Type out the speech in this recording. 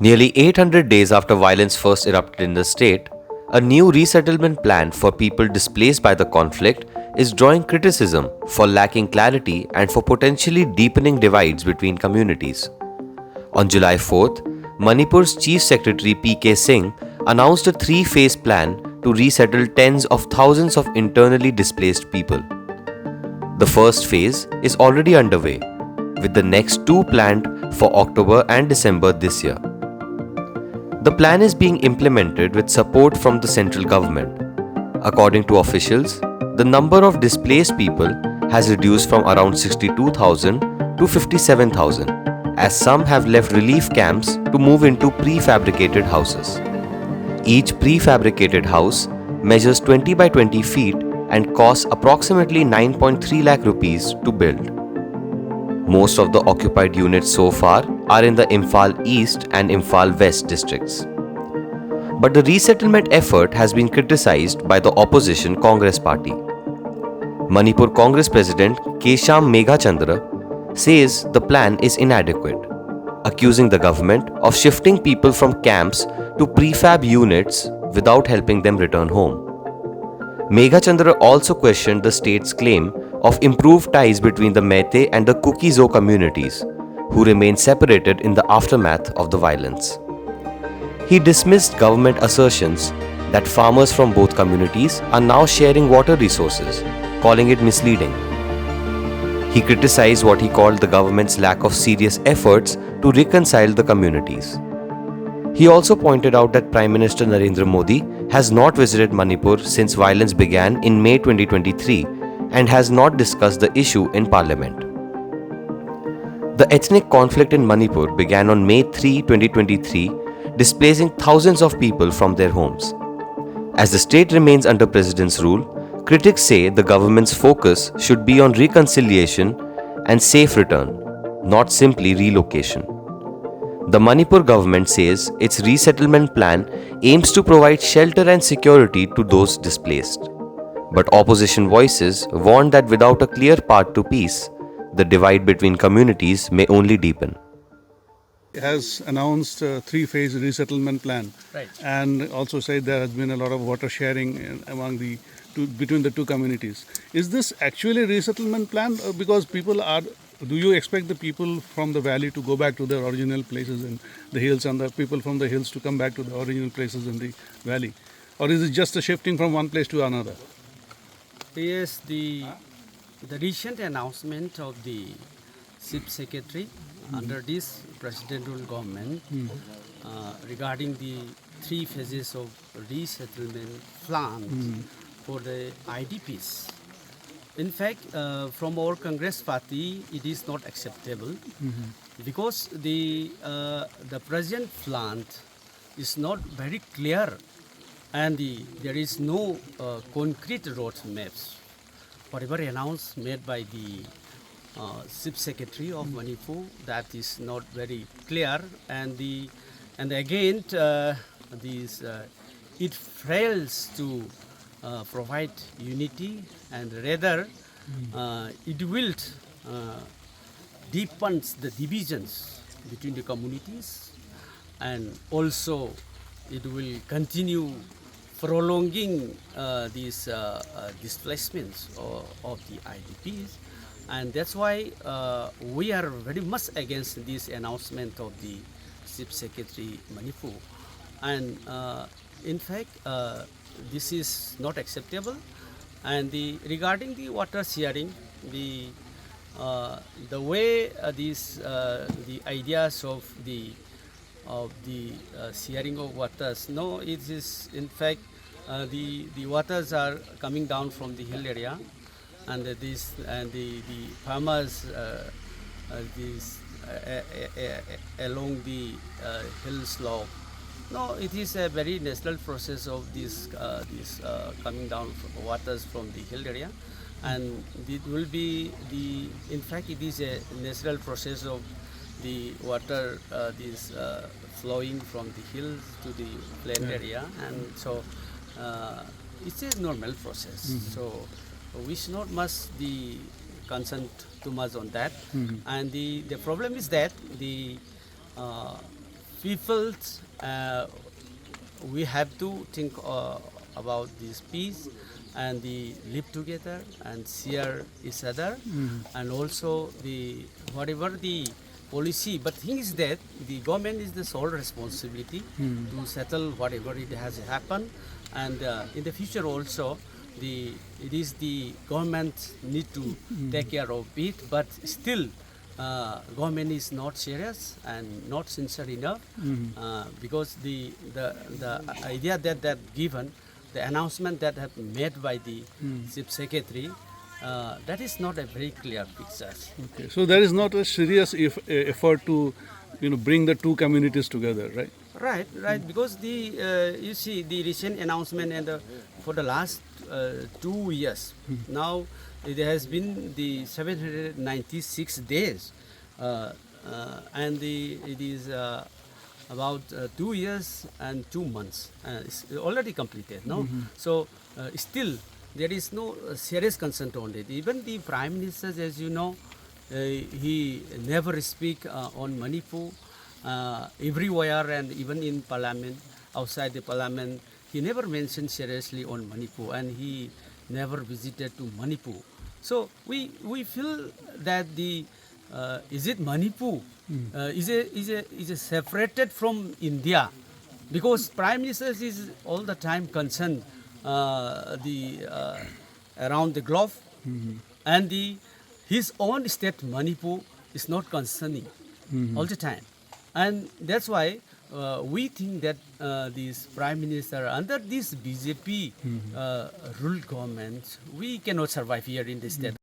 Nearly 800 days after violence first erupted in the state, a new resettlement plan for people displaced by the conflict is drawing criticism for lacking clarity and for potentially deepening divides between communities. On July 4th, Manipur's Chief Secretary P.K. Singh announced a three-phase plan to resettle tens of thousands of internally displaced people. The first phase is already underway, with the next two planned for October and December this year. The plan is being implemented with support from the central government. According to officials, the number of displaced people has reduced from around 62,000 to 57,000, as some have left relief camps to move into prefabricated houses. Each prefabricated house measures 20 by 20 feet and costs approximately 9.3 lakh rupees to build. Most of the occupied units so far are in the Imphal East and Imphal West districts. But the resettlement effort has been criticized by the opposition Congress party. Manipur Congress President Keisham Meghachandra says the plan is inadequate, accusing the government of shifting people from camps to prefab units without helping them return home. Meghachandra also questioned the state's claim of improved ties between the Meitei and the Kuki-Zo communities, who remain separated in the aftermath of the violence. He dismissed government assertions that farmers from both communities are now sharing water resources, calling it misleading. He criticized what he called the government's lack of serious efforts to reconcile the communities. He also pointed out that Prime Minister Narendra Modi has not visited Manipur since violence began in May 2023 and has not discussed the issue in Parliament. The ethnic conflict in Manipur began on May 3, 2023, displacing thousands of people from their homes. As the state remains under President's rule, critics say the government's focus should be on reconciliation and safe return, not simply relocation. The Manipur government says its resettlement plan aims to provide shelter and security to those displaced. But opposition voices warn that without a clear path to peace, the divide between communities may only deepen. Has announced a three-phase resettlement plan, Right. and also said there has been a lot of water sharing among the between the two communities. Is this actually a resettlement plan? Because people are. Do you expect the people from the valley to go back to their original places in the hills, and the people from the hills to come back to the original places in the valley, or is it just a shifting from one place to another? Yes, the recent announcement of the Chief Secretary under this presidential government regarding the three phases of resettlement plan for the IDPs. In fact, from our Congress party, it is not acceptable because the present plan is not very clear, and there is no concrete road maps. Whatever announced made by the Chief Secretary of Manipur, that is not very clear, and again it fails to provide unity, and rather it will deepen the divisions between the communities, and also it will continue prolonging these displacements of the IDPs. And that's why we are very much against this announcement of the Chief Secretary Manipur. And in fact, this is not acceptable. And regarding the water sharing, the way the ideas of the sharing of waters, no, it is in fact the waters are coming down from the hill area, and the farmers along the hill slope. No, it is a very natural process of this coming down waters from the hill area, and it will be in fact it is a natural process of the water flowing from the hills to the plain area, and so it's a normal process. So we should not must be concerned too much on that. And the problem is that the people, we have to think about this peace and the live together and share each other, and also the whatever the policy. But thing is that the government is the sole responsibility to settle whatever it has happened, and in the future also it is the government need to take care of it. But still, government is not serious and not sincere enough, because the idea that given, the announcement that have made by the chief secretary, that is not a very clear picture. Okay, so there is not a serious effort to, bring the two communities together, right? Right. Because you see the recent announcement, and for the last 2 years now, it has been the 796 days, and it is about 2 years and 2 months. It's already completed, no? So still there is no serious concern on it. Even the Prime Minister, as you know, he never speak on Manipur. Everywhere, and even in Parliament, outside the Parliament, he never mentioned seriously on Manipur, and he never visited to Manipur. So we feel that the is it Manipur is a separated from India, because Prime Minister is all the time concerned around the globe, and his own state Manipur is not concerning all the time. And that's why we think that this Prime Minister, under this BJP ruled government, we cannot survive here in the state.